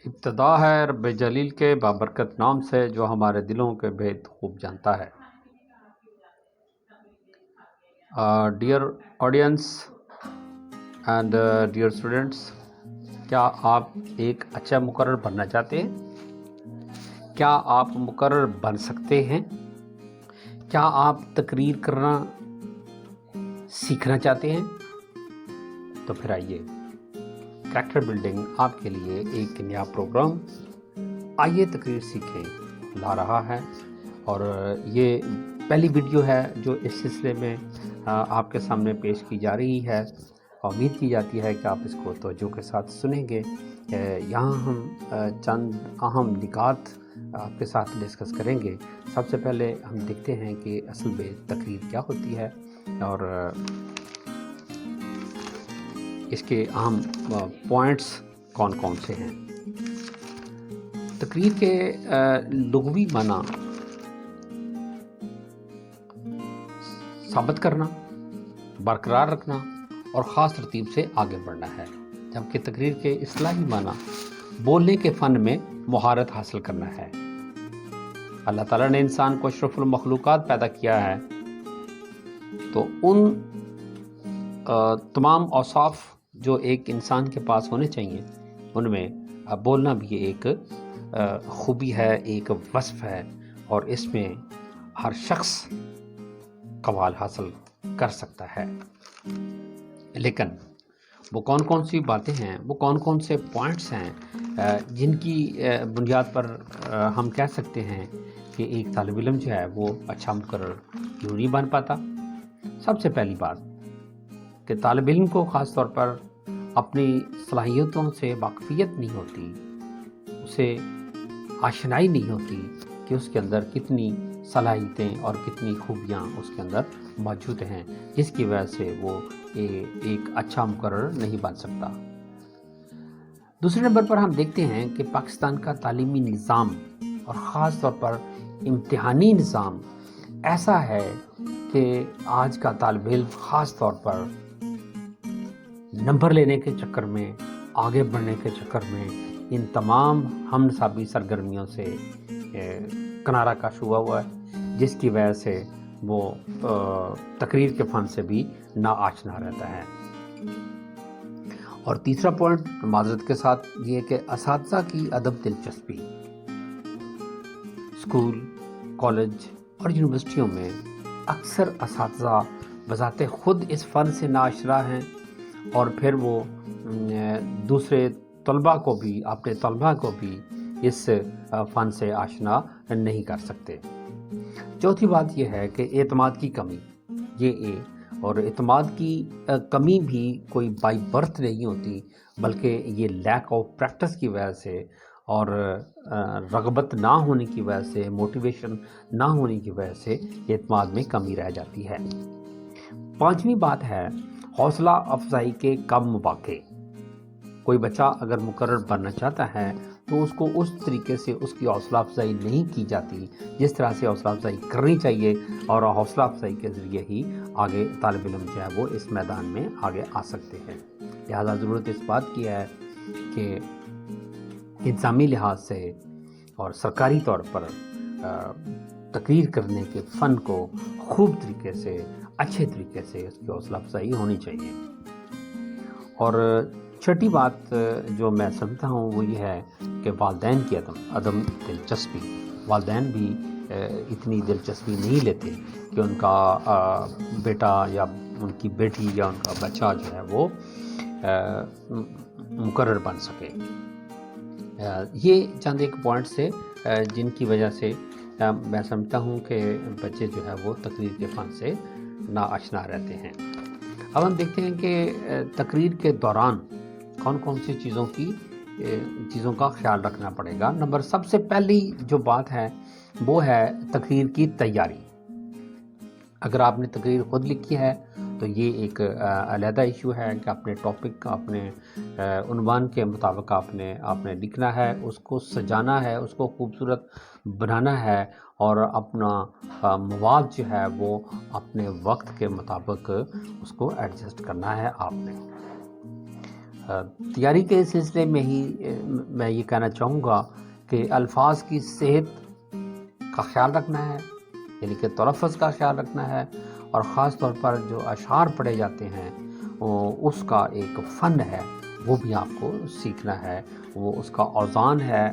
ابتدا ہے رب جلیل کے بابرکت نام سے جو ہمارے دلوں کے بھید خوب جانتا ہے۔ Dear audience and dear students, کیا آپ ایک اچھا مقرر بننا چاہتے ہیں؟ کیا آپ مقرر بن سکتے ہیں؟ کیا آپ تقریر کرنا سیکھنا چاہتے ہیں؟ تو پھر آئیے، کریکٹر بلڈنگ آپ کے لیے ایک نیا پروگرام آئیے تقریر سیکھیں لا رہا ہے، اور یہ پہلی ویڈیو ہے جو اس سلسلے میں آپ کے سامنے پیش کی جا رہی ہے۔ امید کی جاتی ہے کہ آپ اس کو توجہ کے ساتھ سنیں گے۔ یہاں ہم چند اہم نکات آپ کے ساتھ ڈسکس کریں گے۔ سب سے پہلے ہم دیکھتے ہیں کہ اصل میں تقریر کیا ہوتی ہے اور اس کے اہم پوائنٹس کون کون سے ہیں۔ تقریر کے لغوی معنی ثابت کرنا، برقرار رکھنا اور خاص ترتیب سے آگے بڑھنا ہے، جبکہ تقریر کے اصطلاحی معنی بولنے کے فن میں مہارت حاصل کرنا ہے۔ اللہ تعالیٰ نے انسان کو اشرف المخلوقات پیدا کیا ہے، تو ان تمام اوصاف جو ایک انسان کے پاس ہونے چاہیے ان میں بولنا بھی ایک خوبی ہے، ایک وصف ہے، اور اس میں ہر شخص کمال حاصل کر سکتا ہے۔ لیکن وہ کون کون سی باتیں ہیں، وہ کون کون سے پوائنٹس ہیں جن کی بنیاد پر ہم کہہ سکتے ہیں کہ ایک طالب علم جو ہے وہ اچھا مقرر کیوں نہیں بن پاتا؟ سب سے پہلی بات کہ طالب علم کو خاص طور پر اپنی صلاحیتوں سے واقفیت نہیں ہوتی، اسے آشنائی نہیں ہوتی کہ اس کے اندر کتنی صلاحیتیں اور کتنی خوبیاں اس کے اندر موجود ہیں، جس کی وجہ سے وہ ایک اچھا مقرر نہیں بن سکتا۔ دوسرے نمبر پر ہم دیکھتے ہیں کہ پاکستان کا تعلیمی نظام اور خاص طور پر امتحانی نظام ایسا ہے کہ آج کا طالب علم خاص طور پر نمبر لینے کے چکر میں، آگے بڑھنے کے چکر میں ان تمام ہم نصابی سرگرمیوں سے کنارہ کش ہوا ہوا ہے، جس کی وجہ سے وہ تقریر کے فن سے بھی ناآشنا رہتا ہے۔ اور تیسرا پوائنٹ معذرت کے ساتھ یہ کہ اساتذہ کی عدم دلچسپی۔ اسکول، کالج اور یونیورسٹیوں میں اکثر اساتذہ بذات خود اس فن سے ناآشنا ہیں، اور پھر وہ دوسرے طلباء کو بھی، اپنے طلباء کو بھی اس فن سے آشنا نہیں کر سکتے۔ چوتھی بات یہ ہے کہ اعتماد کی کمی، اور اعتماد کی کمی بھی کوئی بائی برتھ نہیں ہوتی، بلکہ یہ لیک آف پریکٹس کی وجہ سے اور رغبت نہ ہونے کی وجہ سے، موٹیویشن نہ ہونے کی وجہ سے اعتماد میں کمی رہ جاتی ہے۔ پانچویں بات ہے حوصلہ افزائی کے کم مواقع۔ کوئی بچہ اگر مقرر بننا چاہتا ہے تو اس کو اس طریقے سے اس کی حوصلہ افزائی نہیں کی جاتی جس طرح سے حوصلہ افزائی کرنی چاہیے، اور حوصلہ افزائی کے ذریعے ہی آگے طالب علم جو ہے وہ اس میدان میں آگے آ سکتے ہیں۔ لہذا ضرورت اس بات کی ہے کہ انتظامی لحاظ سے اور سرکاری طور پر تقریر کرنے کے فن کو خوب طریقے سے، اچھے طریقے سے اس کی حوصلہ افزائی ہونی چاہیے۔ اور چھٹی بات جو میں سمجھتا ہوں وہ یہ ہے کہ والدین کی عدم دلچسپی۔ والدین بھی اتنی دلچسپی نہیں لیتے کہ ان کا بیٹا یا ان کی بیٹی یا ان کا بچہ جو ہے وہ مقرر بن سکے۔ یہ چند ایک پوائنٹس سے جن کی وجہ سے میں سمجھتا ہوں کہ بچے جو ہے وہ تقریر کے فن سے ناآشنا رہتے ہیں۔ اب ہم دیکھتے ہیں کہ تقریر کے دوران کون کون سی چیزوں کا خیال رکھنا پڑے گا۔ سب سے پہلی جو بات ہے وہ ہے تقریر کی تیاری۔ اگر آپ نے تقریر خود لکھی ہے تو یہ ایک علیحدہ ایشو ہے کہ اپنے ٹاپک، اپنے عنوان کے مطابق آپ نے لکھنا ہے، اس کو سجانا ہے، اس کو خوبصورت بنانا ہے، اور اپنا مواد جو ہے وہ اپنے وقت کے مطابق اس کو ایڈجسٹ کرنا ہے آپ نے۔ تیاری کے سلسلے میں ہی میں یہ کہنا چاہوں گا کہ الفاظ کی صحت کا خیال رکھنا ہے، یعنی کہ تلفظ کا خیال رکھنا ہے، اور خاص طور پر جو اشعار پڑھے جاتے ہیں اس کا ایک فن ہے، وہ بھی آپ کو سیکھنا ہے، وہ اس کا اوزان ہے،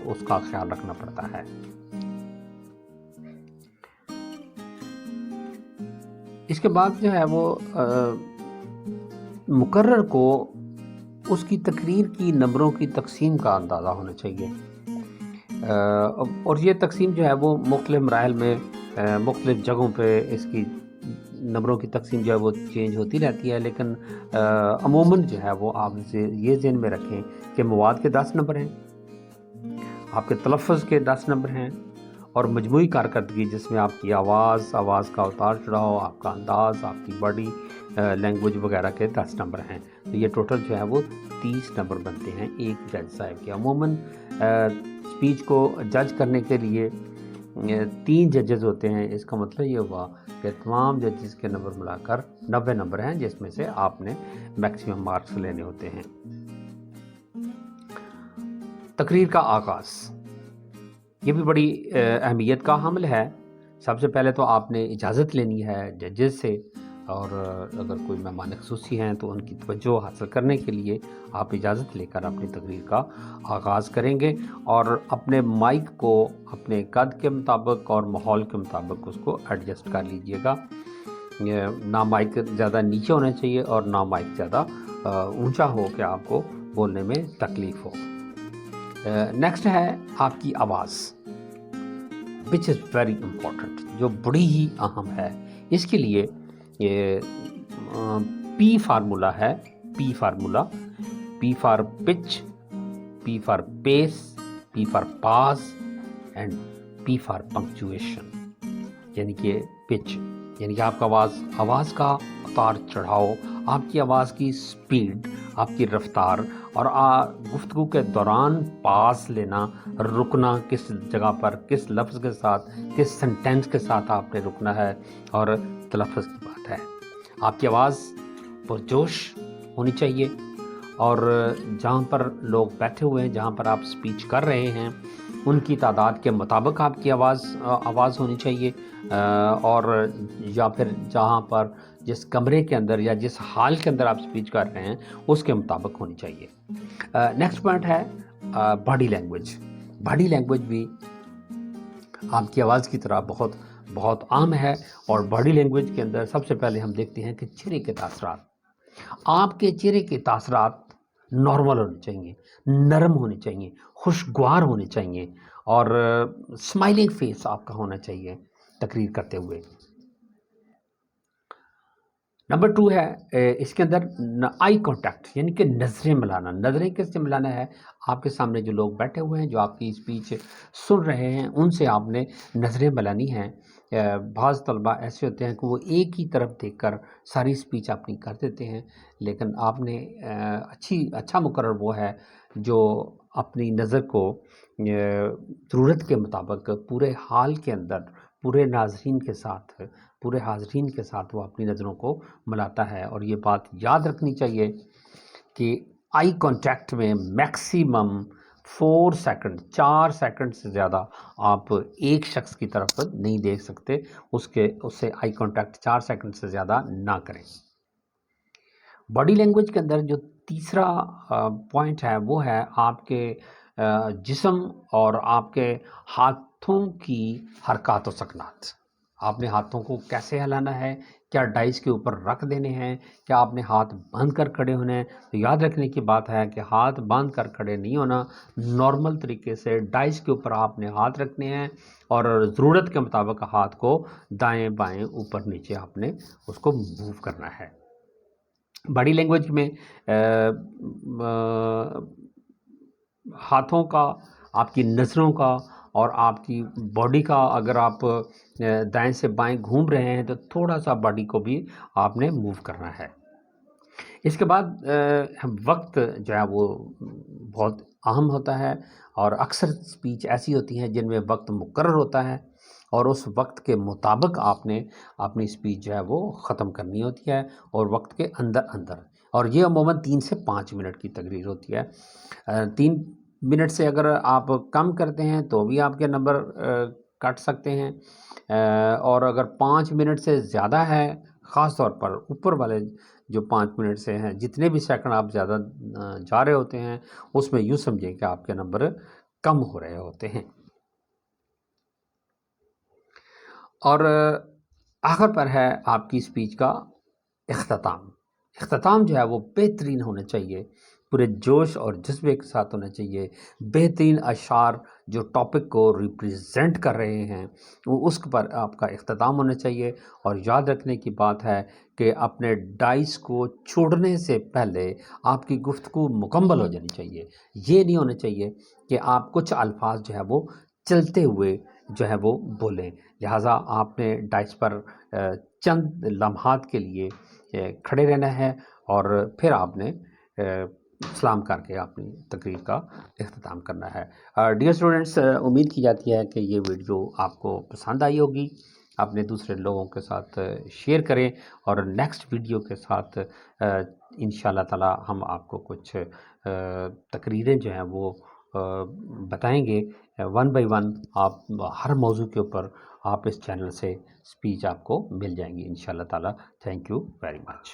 اس کا خیال رکھنا پڑتا ہے۔ اس کے بعد جو ہے وہ مقرر کو اس کی تقریر کی نمبروں کی تقسیم کا اندازہ ہونا چاہیے، اور یہ تقسیم جو ہے وہ مختلف مراحل میں مختلف جگہوں پہ اس کی نمبروں کی تقسیم جو ہے وہ چینج ہوتی رہتی ہے، لیکن عموماً جو ہے وہ آپ یہ ذہن میں رکھیں کہ مواد کے 10 نمبر ہیں، آپ کے تلفظ کے 10 نمبر ہیں، اور مجموعی کارکردگی جس میں آپ کی آواز کا اتار چڑھاؤ، آپ کا انداز، آپ کی باڈی لینگویج وغیرہ کے 10 نمبر ہیں، تو یہ ٹوٹل جو ہے وہ 30 نمبر بنتے ہیں ایک جج صاحب کے۔ عموماً اسپیچ کو جج کرنے کے لیے 3 ججز ہوتے ہیں، اس کا مطلب یہ ہوا کہ تمام ججز کے نمبر ملا کر 90 نمبر ہیں، جس میں سے آپ نے میکسیمم مارکس لینے ہوتے ہیں۔ تقریر کا آغاز یہ بھی بڑی اہمیت کا حامل ہے۔ سب سے پہلے تو آپ نے اجازت لینی ہے ججز سے، اور اگر کوئی مہمان خصوصی ہیں تو ان کی توجہ حاصل کرنے کے لیے آپ اجازت لے کر اپنی تقریر کا آغاز کریں گے، اور اپنے مائک کو اپنے قد کے مطابق اور ماحول کے مطابق اس کو ایڈجسٹ کر لیجئے گا۔ نہ مائک زیادہ نیچے ہونا چاہیے اور نہ مائک زیادہ اونچا ہو کہ آپ کو بولنے میں تکلیف ہو۔ نیکسٹ ہے آپ کی آواز، which is very important، جو بڑی ہی اہم ہے۔ اس کے لیے یہ پی فارمولا ہے، P formula, P for pitch, P for pace, P for pause and P for punctuation, یعنی کہ پچ، یعنی کہ آپ کا آواز کا اتار چڑھاؤ، آپ کی آواز کی سپیڈ، آپ کی رفتار، اور گفتگو کے دوران پاس لینا، رکنا کس جگہ پر، کس لفظ کے ساتھ، کس سنٹینس کے ساتھ آپ نے رکنا ہے، اور تلفظ کی بات ہے۔ آپ کی آواز پرجوش ہونی چاہیے، اور جہاں پر لوگ بیٹھے ہوئے ہیں، جہاں پر آپ سپیچ کر رہے ہیں، ان کی تعداد کے مطابق آپ کی آواز ہونی چاہیے، اور یا پھر جہاں پر جس کمرے کے اندر یا جس حال کے اندر آپ سپیچ کر رہے ہیں اس کے مطابق ہونی چاہیے۔ نیکسٹ پوائنٹ ہے باڈی لینگویج۔ باڈی لینگویج بھی آپ کی آواز کی طرح بہت بہت عام ہے، اور باڈی لینگویج کے اندر سب سے پہلے ہم دیکھتے ہیں کہ چہرے کے تاثرات۔ آپ کے چہرے کے تاثرات نارمل ہونے چاہیے، نرم ہونے چاہیے، خوشگوار ہونے چاہیے، اور اسمائلنگ فیس آپ کا ہونا چاہیے تقریر کرتے ہوئے۔ نمبر 2 ہے اس کے اندر آئی کانٹیکٹ، یعنی کہ نظریں ملانا۔ نظریں کس سے ملانا ہے؟ آپ کے سامنے جو لوگ بیٹھے ہوئے ہیں، جو آپ کی اسپیچ سن رہے ہیں، ان سے آپ نے نظریں ملانی ہیں۔ بعض طلباء ایسے ہوتے ہیں کہ وہ ایک ہی طرف دیکھ کر ساری اسپیچ اپنی کر دیتے ہیں، لیکن آپ نے اچھا مقرر وہ ہے جو اپنی نظر کو ضرورت کے مطابق پورے حال کے اندر پورے حاضرین کے ساتھ وہ اپنی نظروں کو ملاتا ہے۔ اور یہ بات یاد رکھنی چاہیے کہ آئی کانٹیکٹ میں میکسیمم 4 سیکنڈ سے زیادہ آپ ایک شخص کی طرف نہیں دیکھ سکتے، اس سے آئی کانٹیکٹ 4 سیکنڈ سے زیادہ نہ کریں۔ باڈی لینگویج کے اندر جو تیسرا پوائنٹ ہے وہ ہے آپ کے جسم اور آپ کے ہاتھوں کی حرکات و سکنات۔ آپ نے ہاتھوں کو کیسے ہلانا ہے، کیا ڈائس کے اوپر رکھ دینے ہیں، کیا آپ نے ہاتھ باندھ کر کھڑے ہونے ہیں؟ تو یاد رکھنے کی بات ہے کہ ہاتھ باندھ کر کھڑے نہیں ہونا، نارمل طریقے سے ڈائس کے اوپر آپ نے ہاتھ رکھنے ہیں، اور ضرورت کے مطابق ہاتھ کو دائیں بائیں اوپر نیچے آپ نے اس کو موو کرنا ہے۔ باڈی لینگویج میں ہاتھوں کا، آپ کی نظروں کا اور آپ کی باڈی کا، اگر آپ دائیں سے بائیں گھوم رہے ہیں تو تھوڑا سا باڈی کو بھی آپ نے موو کرنا ہے۔ اس کے بعد وقت جو ہے وہ بہت اہم ہوتا ہے، اور اکثر سپیچ ایسی ہوتی ہیں جن میں وقت مقرر ہوتا ہے، اور اس وقت کے مطابق آپ نے اپنی سپیچ جو ہے وہ ختم کرنی ہوتی ہے، اور وقت کے اندر اور یہ عموماً 3 سے 5 منٹ کی تقریر ہوتی ہے. 3 منٹ سے اگر آپ کم کرتے ہیں تو بھی آپ کے نمبر کٹ سکتے ہیں، اور اگر 5 منٹ سے زیادہ ہے، خاص طور پر اوپر والے جو 5 منٹ سے ہیں، جتنے بھی سیکنڈ آپ زیادہ جا رہے ہوتے ہیں، اس میں یوں سمجھیں کہ آپ کے نمبر کم ہو رہے ہوتے ہیں. اور آخر پر ہے آپ کی اسپیچ کا اختتام. اختتام جو ہے وہ بہترین ہونا چاہیے، پورے جوش اور جذبے کے ساتھ ہونا چاہیے. بہترین اشعار جو ٹاپک کو ریپریزنٹ کر رہے ہیں وہ اس پر آپ کا اختتام ہونا چاہیے. اور یاد رکھنے کی بات ہے کہ اپنے ڈائس کو چھوڑنے سے پہلے آپ کی گفتگو مکمل ہو جانی چاہیے. یہ نہیں ہونا چاہیے کہ آپ کچھ الفاظ جو ہے وہ چلتے ہوئے جو ہے وہ بولیں. لہٰذا آپ نے ڈائس پر چند لمحات کے لیے کھڑے رہنا ہے اور پھر آپ نے سلام کر کے اپنی تقریر کا اختتام کرنا ہے. ڈیئر اسٹوڈنٹس، امید کی جاتی ہے کہ یہ ویڈیو آپ کو پسند آئی ہوگی. اپنے دوسرے لوگوں کے ساتھ شیئر کریں، اور نیکسٹ ویڈیو کے ساتھ انشاءاللہ تعالی ہم آپ کو کچھ تقریریں جو ہیں وہ بتائیں گے. 1 بائی 1 آپ ہر موضوع کے اوپر آپ اس چینل سے اسپیچ آپ کو مل جائیں گی انشاءاللہ تعالی. Thank you very much.